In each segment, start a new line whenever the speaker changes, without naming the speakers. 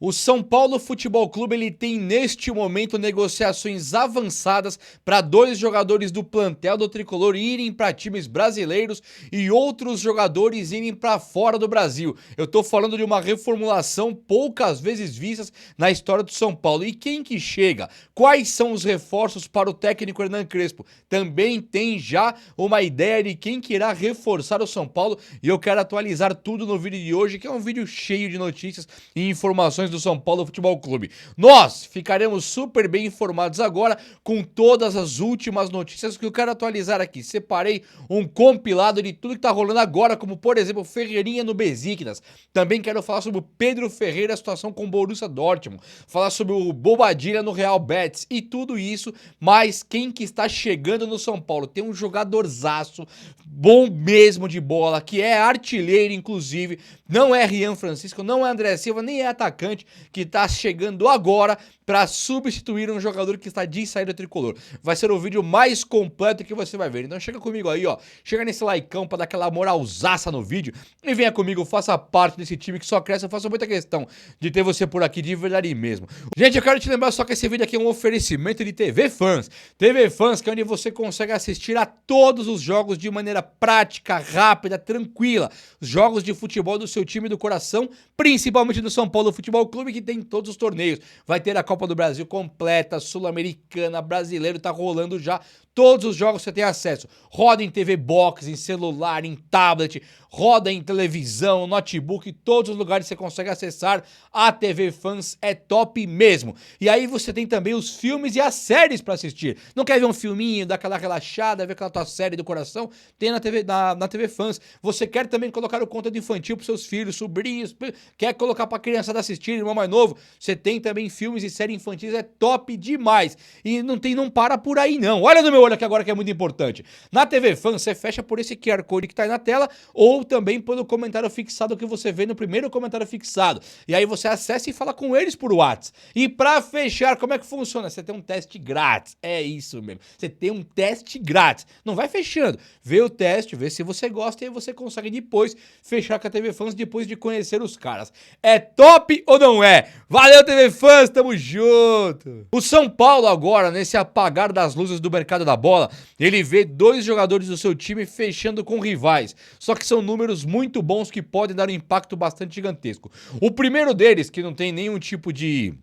O São Paulo Futebol Clube ele tem neste momento negociações avançadas para dois jogadores do plantel do Tricolor irem para times brasileiros e outros jogadores irem para fora do Brasil. Eu tô falando de uma reformulação poucas vezes vistas na história do São Paulo. E quem que chega? Quais são os reforços para o técnico Hernan Crespo? Também tem já uma ideia de quem que irá reforçar o São Paulo e eu quero atualizar tudo no vídeo de hoje, que é um vídeo cheio de notícias e informações do São Paulo Futebol Clube. Nós ficaremos super bem informados agora com todas as últimas notícias que eu quero atualizar aqui. Separei um compilado de tudo que tá rolando agora, como por exemplo Ferreirinha no Besiktas. Também quero falar sobre o Pedro Ferreira, a situação com o Borussia Dortmund. Falar sobre o Bobadilla no Real Betis e tudo isso, mas quem que está chegando no São Paulo? Tem um jogadorzaço, bom mesmo de bola, que é artilheiro inclusive, não é Rian Francisco, não é André Silva, nem é atacante, que tá chegando agora para substituir um jogador que está de saída tricolor. Vai ser o vídeo mais completo que você vai ver. Então chega comigo aí, ó. Chega nesse likeão pra dar aquela moralzaça no vídeo e venha comigo, faça parte desse time que só cresce. Eu faço muita questão de ter você por aqui de verdade mesmo. Gente, eu quero te lembrar só que esse vídeo aqui é um oferecimento de TV Fans. TV Fans, que é onde você consegue assistir a todos os jogos de maneira prática, rápida, tranquila. Os jogos de futebol do seu time do coração, principalmente do São Paulo Futebol Clube, que tem todos os torneios. Vai ter a Copa do Brasil completa, Sul-Americana, brasileiro, tá rolando já. Todos os jogos você tem acesso. Roda em TV Box, em celular, em tablet, roda em televisão, notebook, todos os lugares você consegue acessar. A TV Fans é top mesmo. E aí você tem também os filmes e as séries pra assistir. Não quer ver um filminho, dar aquela relaxada, ver aquela tua série do coração? Tem na TV Fans. Você quer também colocar o conteúdo infantil pros seus filhos, sobrinhos, quer colocar pra criançada assistir, irmão mais novo? Você tem também filmes e séries infantis, é top demais. E não para por aí não. Olha no meu olho aqui agora que é muito importante. Na TV Fans você fecha por esse QR Code que tá aí na tela ou também pelo comentário fixado que você vê no primeiro comentário fixado. E aí você acessa e fala com eles por WhatsApp. E pra fechar, como é que funciona? Você tem um teste grátis. É isso mesmo. Você tem um teste grátis. Não vai fechando. Vê o teste, vê se você gosta e aí você consegue depois fechar com a TV Fans depois de conhecer os caras. É top ou não é? Valeu, TV Fans, tamo junto! O São Paulo agora, nesse apagar das luzes do mercado da bola, ele vê dois jogadores do seu time fechando com rivais. Só que são números muito bons que podem dar um impacto bastante gigantesco. O primeiro deles, que não tem nenhum tipo de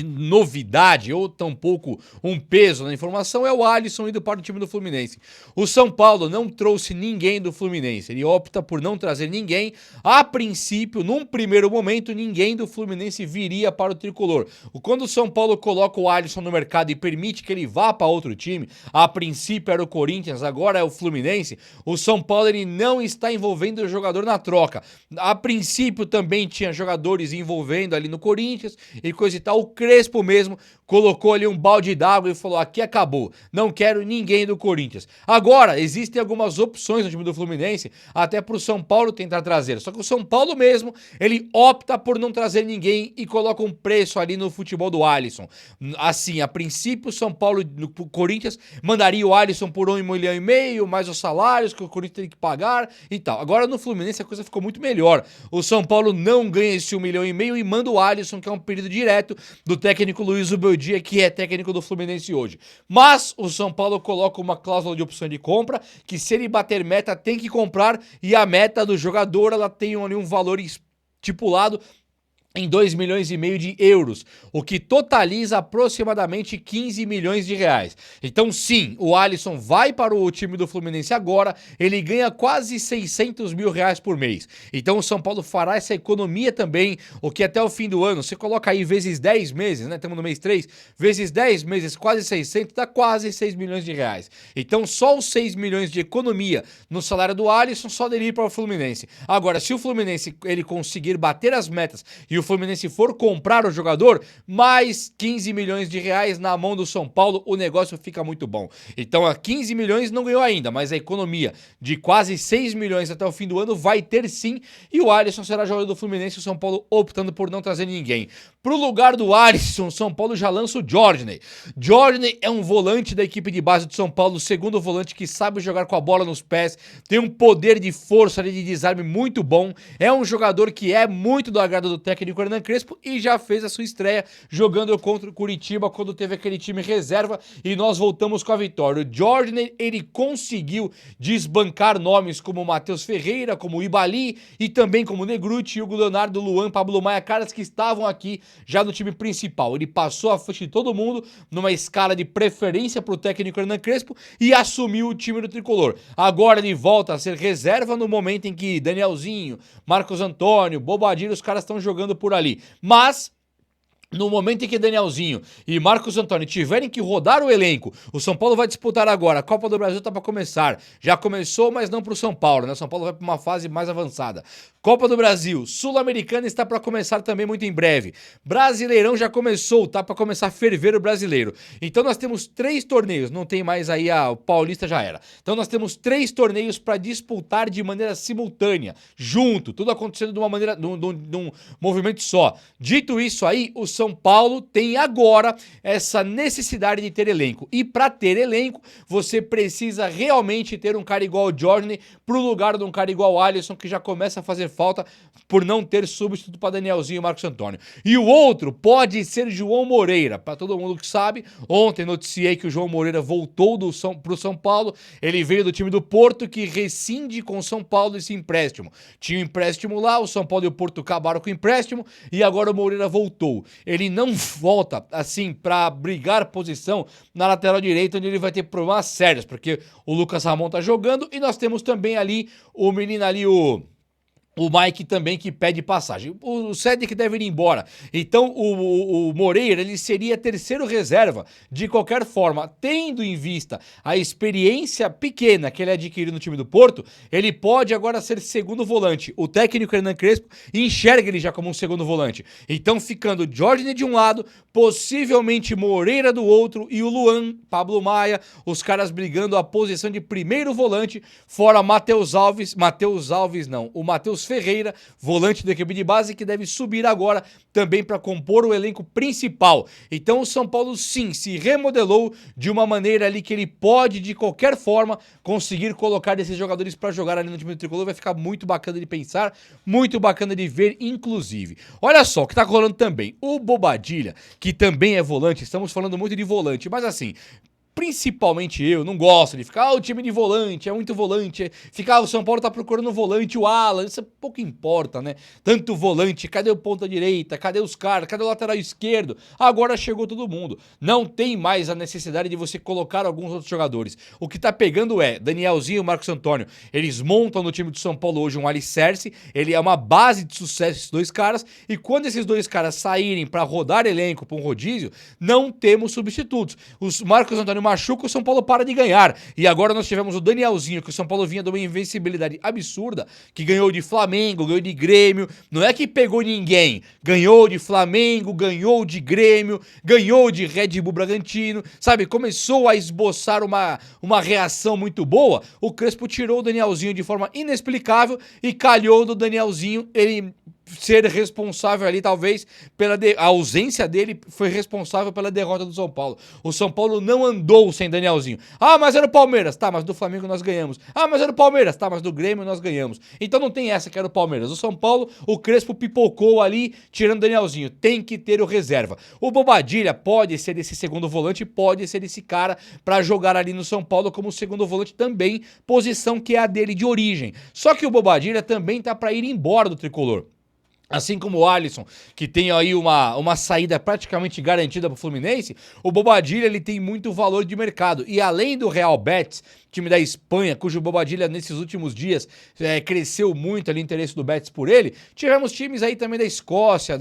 novidade ou tampouco um peso na informação, é o Alisson indo para o time do Fluminense. O São Paulo não trouxe ninguém do Fluminense, ele opta por não trazer ninguém. A princípio, num primeiro momento, ninguém do Fluminense viria para o tricolor. Quando o São Paulo coloca o Alisson no mercado e permite que ele vá para outro time, a princípio era o Corinthians, agora é o Fluminense, o São Paulo ele não está envolvendo o jogador na troca. A princípio também tinha jogadores envolvendo ali no Corinthians e coisa e tal. O Crespo mesmo colocou ali um balde d'água e falou: aqui acabou, não quero ninguém do Corinthians. Agora, existem algumas opções no time do Fluminense, até pro São Paulo tentar trazer. Só que o São Paulo mesmo, ele opta por não trazer ninguém e coloca um preço ali no futebol do Alisson. Assim, a princípio, o São Paulo, no Corinthians, mandaria o Alisson por 1,5 milhão, mais os salários que o Corinthians tem que pagar e tal. Agora, no Fluminense, a coisa ficou muito melhor. O São Paulo não ganha esse 1,5 milhão e manda o Alisson, que é um pedido direto do técnico Luiz Ubeldia, que é técnico do Fluminense hoje. Mas o São Paulo coloca uma cláusula de opção de compra, que se ele bater meta tem que comprar, e a meta do jogador ela tem ali um valor estipulado em 2,5 milhões de euros, o que totaliza aproximadamente 15 milhões de reais. Então sim, o Alisson vai para o time do Fluminense agora, ele ganha quase 600 mil reais por mês. Então o São Paulo fará essa economia também, o que até o fim do ano, você coloca aí vezes 10 meses, né, estamos no mês 3, vezes 10 meses, quase 600, dá quase 6 milhões de reais. Então só os 6 milhões de economia no salário do Alisson só dele ir para o Fluminense. Agora, se o Fluminense ele conseguir bater as metas e o Fluminense for comprar o jogador, mais 15 milhões de reais na mão do São Paulo, o negócio fica muito bom. Então, a 15 milhões não ganhou ainda, mas a economia de quase 6 milhões até o fim do ano vai ter sim, e o Alisson será jogador do Fluminense, o São Paulo optando por não trazer ninguém. Pro lugar do Alisson, o São Paulo já lança o Jorginho. Jorginho é um volante da equipe de base do São Paulo, o segundo volante que sabe jogar com a bola nos pés, tem um poder de força de desarme muito bom, é um jogador que é muito do agrado do técnico técnico Hernan Crespo e já fez a sua estreia jogando contra o Curitiba quando teve aquele time reserva e nós voltamos com a vitória. O Jordan, ele conseguiu desbancar nomes como Matheus Ferreira, como Ibali e também como Negruti, Hugo Leonardo, Luan, Pablo Maia, caras que estavam aqui já no time principal. Ele passou à frente de todo mundo numa escala de preferência para o técnico Hernan Crespo e assumiu o time do tricolor. Agora ele volta a ser reserva no momento em que Danielzinho, Marcos Antônio, Bobadilha, os caras estão jogando por ali. Mas no momento em que Danielzinho e Marcos Antônio tiverem que rodar o elenco, o São Paulo vai disputar agora, a Copa do Brasil tá para começar, já começou, mas não pro São Paulo, né? O São Paulo vai para uma fase mais avançada. Copa do Brasil, Sul-Americana está para começar também muito em breve. Brasileirão já começou, tá para começar a ferver o brasileiro. Então nós temos 3 torneios, não tem mais aí o Paulista já era. Então nós temos 3 torneios para disputar de maneira simultânea, junto, tudo acontecendo de uma maneira, num movimento só. Dito isso aí, o São Paulo tem agora essa necessidade de ter elenco. E para ter elenco, você precisa realmente ter um cara igual o Jordan pro lugar de um cara igual o Alisson, que já começa a fazer falta por não ter substituto para Danielzinho e Marcos Antônio. E o outro pode ser João Moreira. Para todo mundo que sabe, ontem noticiei que o João Moreira voltou pro São Paulo. Ele veio do time do Porto, que rescinde com o São Paulo esse empréstimo. Tinha um empréstimo lá, o São Paulo e o Porto acabaram com o empréstimo e agora o Moreira voltou. Ele não volta, assim, para brigar posição na lateral direita, onde ele vai ter problemas sérios, porque o Lucas Ramon tá jogando e nós temos também ali o menino ali, o Mike também, que pede passagem. O Cedric deve ir embora. Então o Moreira, ele seria terceiro reserva de qualquer forma. Tendo em vista a experiência pequena que ele adquiriu no time do Porto, ele pode agora ser segundo volante. O técnico Hernan Crespo enxerga ele já como um segundo volante. Então ficando Jordan de um lado, possivelmente Moreira do outro e o Luan, Pablo Maia, os caras brigando a posição de primeiro volante, fora o Matheus Ferreira, volante da equipe de base, que deve subir agora também para compor o elenco principal. Então o São Paulo sim se remodelou de uma maneira ali que ele pode de qualquer forma conseguir colocar esses jogadores para jogar ali no time do tricolor. Vai ficar muito bacana de pensar, muito bacana de ver inclusive. Olha só o que tá rolando também. O Bobadilha, que também é volante, estamos falando muito de volante, mas assim, principalmente eu, não gosto de ficar, o time de volante, é muito volante, ficar, o São Paulo tá procurando volante, o Alan, isso pouco importa, né? Tanto volante, cadê o ponta direita, cadê os caras, cadê o lateral esquerdo? Agora chegou todo mundo. Não tem mais a necessidade de você colocar alguns outros jogadores. O que tá pegando é Danielzinho e Marcos Antônio. Eles montam no time do São Paulo hoje um alicerce, ele é uma base de sucesso, esses dois caras, e quando esses dois caras saírem pra rodar elenco, pra um rodízio, não temos substitutos. Os Marcos Antônio machuca, o São Paulo para de ganhar. E agora nós tivemos o Danielzinho, que o São Paulo vinha de uma invencibilidade absurda, que ganhou de Flamengo, ganhou de Grêmio, não é que pegou ninguém, ganhou de Flamengo, ganhou de Grêmio, ganhou de Red Bull Bragantino, sabe, começou a esboçar uma reação muito boa. O Crespo tirou o Danielzinho de forma inexplicável e calhou do Danielzinho, ele ser responsável ali, talvez, a ausência dele foi responsável pela derrota do São Paulo. O São Paulo não andou sem Danielzinho. Ah, mas era o Palmeiras. Tá, mas do Flamengo nós ganhamos. Ah, mas era o Palmeiras. Tá, mas do Grêmio nós ganhamos. Então não tem essa que era o Palmeiras. O São Paulo, o Crespo pipocou ali, tirando o Danielzinho. Tem que ter o reserva. O Bobadilha pode ser esse segundo volante, pode ser esse cara pra jogar ali no São Paulo como segundo volante também, posição que é a dele de origem. Só que o Bobadilha também tá pra ir embora do tricolor. Assim como o Alisson, que tem aí uma saída praticamente garantida para o Fluminense, o Bobadilha ele tem muito valor de mercado. E além do Real Betis, time da Espanha, cujo Bobadilha nesses últimos dias cresceu muito ali o interesse do Betis por ele, tivemos times aí também da Escócia,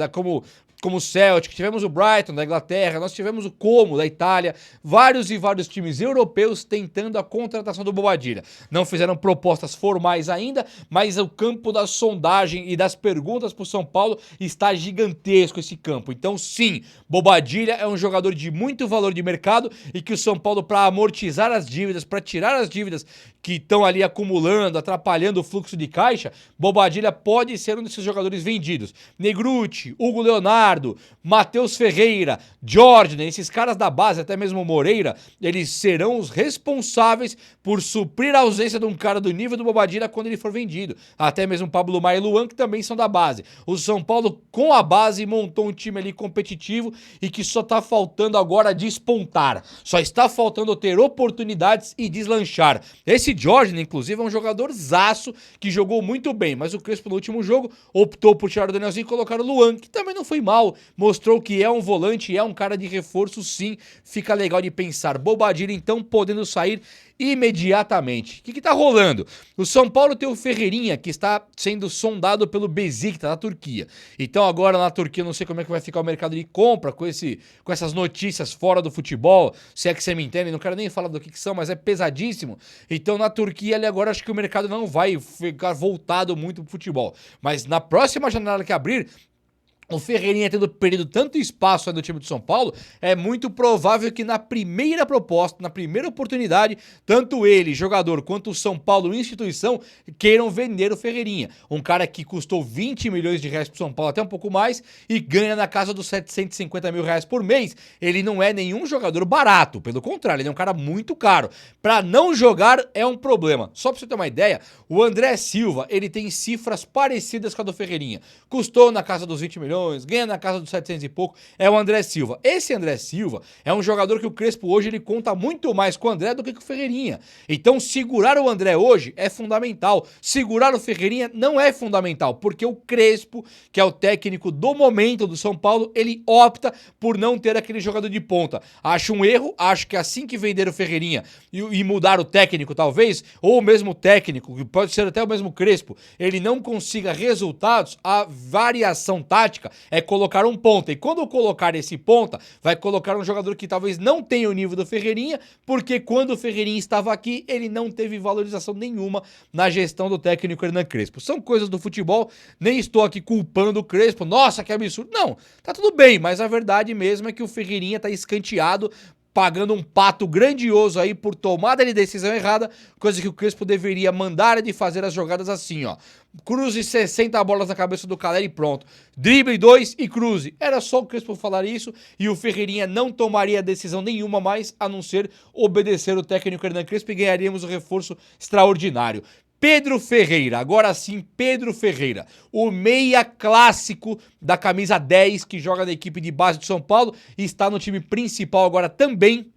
como o Celtic, tivemos o Brighton da Inglaterra, nós tivemos o Como da Itália, vários e vários times europeus tentando a contratação do Bobadilha. Não fizeram propostas formais ainda, mas o campo da sondagem e das perguntas para o São Paulo está gigantesco esse campo. Então sim, Bobadilha é um jogador de muito valor de mercado e que o São Paulo, para amortizar as dívidas, para tirar as dívidas que estão ali acumulando, atrapalhando o fluxo de caixa, Bobadilha pode ser um desses jogadores vendidos. Negruti, Hugo Leonardo, Galhardo, Matheus Ferreira, Jordan, esses caras da base, até mesmo o Moreira, eles serão os responsáveis por suprir a ausência de um cara do nível do Bobadilla quando ele for vendido. Até mesmo Pablo Maia e Luan, que também são da base. O São Paulo, com a base, montou um time ali competitivo e que só tá faltando agora despontar. Só está faltando ter oportunidades e deslanchar. Esse Jordan, inclusive, é um jogador zaço que jogou muito bem, mas o Crespo no último jogo optou por tirar o Danielzinho e colocar o Luan, que também não foi mal, mostrou que é um volante e é um cara de reforço sim, fica legal de pensar. Bobadilla então podendo sair imediatamente. O que tá rolando? O São Paulo tem o Ferreirinha, que está sendo sondado pelo Beşiktaş da Turquia. Então agora na Turquia eu não sei como é que vai ficar o mercado de compra com essas notícias fora do futebol, se é que você me entende, não quero nem falar do que são, mas é pesadíssimo. Então na Turquia ali agora acho que o mercado não vai ficar voltado muito pro futebol. Mas na próxima janela que abrir, o Ferreirinha tendo perdido tanto espaço aí no time do São Paulo, é muito provável que na primeira proposta, na primeira oportunidade, tanto ele, jogador, quanto o São Paulo, instituição, queiram vender o Ferreirinha. Um cara que custou 20 milhões de reais pro São Paulo, até um pouco mais, e ganha na casa dos 750 mil reais por mês. Ele não é nenhum jogador barato, pelo contrário, ele é um cara muito caro. Pra não jogar é um problema. Só pra você ter uma ideia, o André Silva, ele tem cifras parecidas com a do Ferreirinha. Custou na casa dos 20 milhões, ganha na casa dos 700 e pouco, é o André Silva. Esse André Silva é um jogador que o Crespo hoje ele conta muito mais com o André do que com o Ferreirinha. Então segurar o André hoje é fundamental. Segurar o Ferreirinha não é fundamental, porque o Crespo, que é o técnico do momento do São Paulo, ele opta por não ter aquele jogador de ponta. Acho um erro, acho que assim que vender o Ferreirinha e mudar o técnico talvez, ou o mesmo técnico, que pode ser até o mesmo Crespo, ele não consiga resultados, a variação tática é colocar um ponta. E quando colocar esse ponta, vai colocar um jogador que talvez não tenha o nível do Ferreirinha, porque quando o Ferreirinha estava aqui, ele não teve valorização nenhuma na gestão do técnico Hernan Crespo. São coisas do futebol, nem estou aqui culpando o Crespo, nossa, que absurdo. Não, tá tudo bem, mas a verdade mesmo é que o Ferreirinha tá escanteado, pagando um pato grandioso aí por tomada de decisão errada, coisa que o Crespo deveria mandar de fazer as jogadas assim, ó. Cruze 60 bolas na cabeça do Caleri e pronto. Drible 2 e cruze. Era só o Crespo falar isso e o Ferreirinha não tomaria decisão nenhuma mais, a não ser obedecer o técnico Hernan Crespo e ganharíamos um reforço extraordinário. Pedro Ferreira, agora sim Pedro Ferreira, o meia clássico da camisa 10 que joga na equipe de base do São Paulo e está no time principal agora também.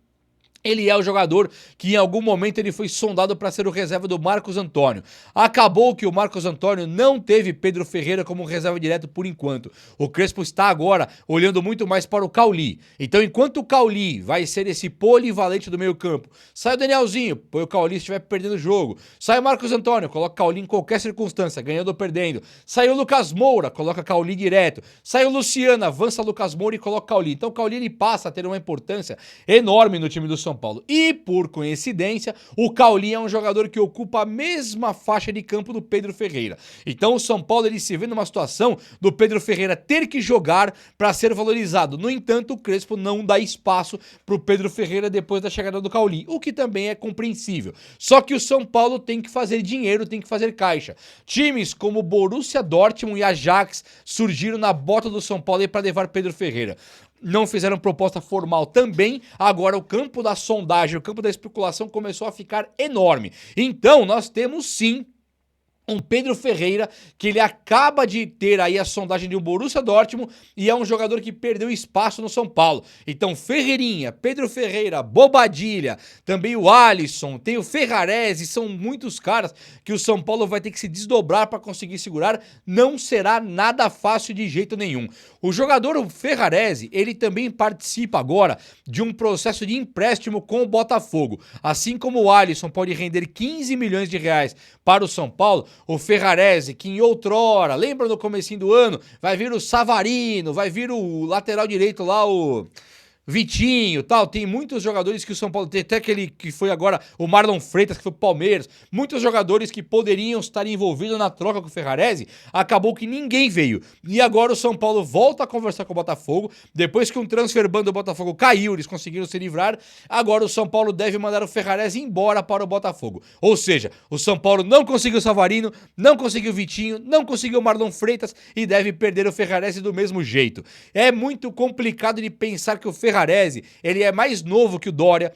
Ele é o jogador que em algum momento ele foi sondado para ser o reserva do Marcos Antônio. Acabou que o Marcos Antônio não teve Pedro Ferreira como reserva direto por enquanto. O Crespo está agora olhando muito mais para o Cauli. Então enquanto o Cauli vai ser esse polivalente do meio campo, sai o Danielzinho, põe o Cauli se estiver perdendo o jogo. Sai o Marcos Antônio, coloca o Cauli em qualquer circunstância, ganhando ou perdendo. Sai o Lucas Moura, coloca Cauli direto. Sai o Luciano, avança Lucas Moura e coloca Cauli. Então o Cauli ele passa a ter uma importância enorme no time do São Paulo. E, por coincidência, o Cauli é um jogador que ocupa a mesma faixa de campo do Pedro Ferreira. Então o São Paulo ele se vê numa situação do Pedro Ferreira ter que jogar para ser valorizado. No entanto, o Crespo não dá espaço para o Pedro Ferreira depois da chegada do Cauli, o que também é compreensível. Só que o São Paulo tem que fazer dinheiro, tem que fazer caixa. Times como Borussia Dortmund e Ajax surgiram na bota do São Paulo para levar Pedro Ferreira. Não fizeram proposta formal também, agora o campo da sondagem, o campo da especulação começou a ficar enorme. Então nós temos sim um Pedro Ferreira, que ele acaba de ter aí a sondagem de um Borussia Dortmund e é um jogador que perdeu espaço no São Paulo. Então Ferreirinha, Pedro Ferreira, Bobadilla, também o Alisson, tem o Ferrarese, são muitos caras que o São Paulo vai ter que se desdobrar para conseguir segurar. Não será nada fácil de jeito nenhum. O jogador o Ferrarese, ele também participa agora de um processo de empréstimo com o Botafogo. Assim como o Alisson pode render 15 milhões de reais para o São Paulo, o Ferrarese, que em outrora, lembra no comecinho do ano, vai vir o Savarino, vai vir o lateral direito lá, Vitinho, tal, tem muitos jogadores que o São Paulo tem, até aquele que foi agora o Marlon Freitas, que foi pro Palmeiras, muitos jogadores que poderiam estar envolvidos na troca com o Ferrarese, acabou que ninguém veio. E agora o São Paulo volta a conversar com o Botafogo, depois que um transfer ban do Botafogo caiu, eles conseguiram se livrar, agora o São Paulo deve mandar o Ferrarese embora para o Botafogo. Ou seja, o São Paulo não conseguiu o Savarino, não conseguiu o Vitinho, não conseguiu o Marlon Freitas e deve perder o Ferrarese do mesmo jeito. É muito complicado de pensar que o Ferrarese, ele é mais novo que o Dória,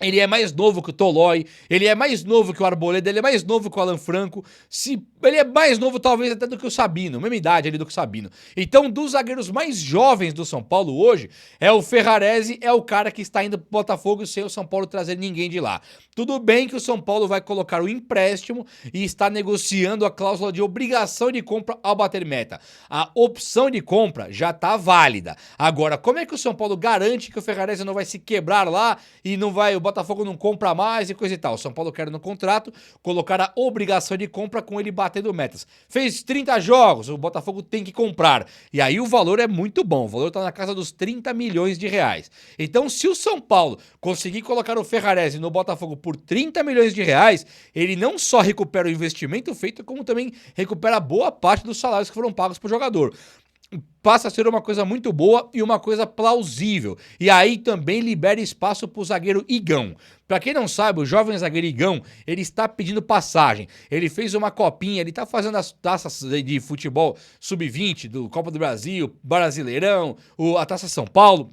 ele é mais novo que o Tolói, ele é mais novo que o Arboleda, ele é mais novo que o Alan Franco, ele é mais novo talvez até do que o Sabino, mesma idade ali do que o Sabino. Então, dos zagueiros mais jovens do São Paulo hoje, é o Ferrarese, é o cara que está indo pro Botafogo sem o São Paulo trazer ninguém de lá. Tudo bem que o São Paulo vai colocar o empréstimo e está negociando a cláusula de obrigação de compra ao bater meta. A opção de compra já está válida. Agora, como é que o São Paulo garante que o Ferrarese não vai se quebrar lá e não vai, o Botafogo não compra mais e coisa e tal? O São Paulo quer no contrato colocar a obrigação de compra com ele batendo metas. Fez 30 jogos, o Botafogo tem que comprar. E aí o valor é muito bom, o valor está na casa dos 30 milhões de reais. Então, se o São Paulo conseguir colocar o Ferrarese no Botafogo por 30 milhões de reais, ele não só recupera o investimento feito, como também recupera boa parte dos salários que foram pagos pro jogador. Passa a ser uma coisa muito boa e uma coisa plausível. E aí também libera espaço pro zagueiro Igão. Pra quem não sabe, o jovem zagueiro Igão, ele está pedindo passagem. Ele fez uma copinha, ele tá fazendo as taças de futebol sub-20, do Copa do Brasil, Brasileirão, a Taça São Paulo,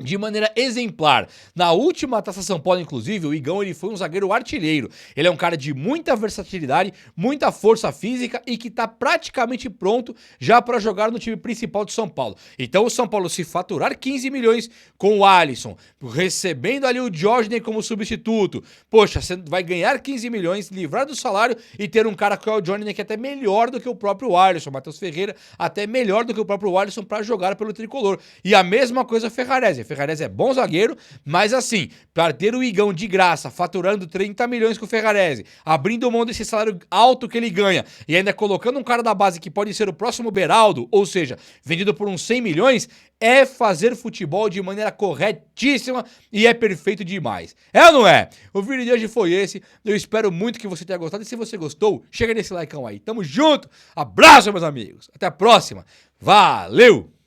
de maneira exemplar. Na última Taça São Paulo, inclusive, o Igão ele foi um zagueiro artilheiro. Ele é um cara de muita versatilidade, muita força física e que tá praticamente pronto já para jogar no time principal de São Paulo. Então o São Paulo, se faturar 15 milhões com o Alisson, recebendo ali o Diógenes como substituto, poxa, você vai ganhar 15 milhões, livrar do salário e ter um cara que é o Diógenes que é até melhor do que o próprio Alisson, Matheus Ferreira, até melhor do que o próprio Alisson para jogar pelo tricolor. E a mesma coisa o Ferrarese. Ferrarese é bom zagueiro, mas assim, para ter o Igão de graça, faturando 30 milhões com o Ferrarese, abrindo mão desse salário alto que ele ganha e ainda colocando um cara da base que pode ser o próximo Beraldo, ou seja, vendido por uns 100 milhões, é fazer futebol de maneira corretíssima e é perfeito demais. É ou não é? O vídeo de hoje foi esse, eu espero muito que você tenha gostado e se você gostou, chega nesse likeão aí. Tamo junto, abraço meus amigos, até a próxima, valeu!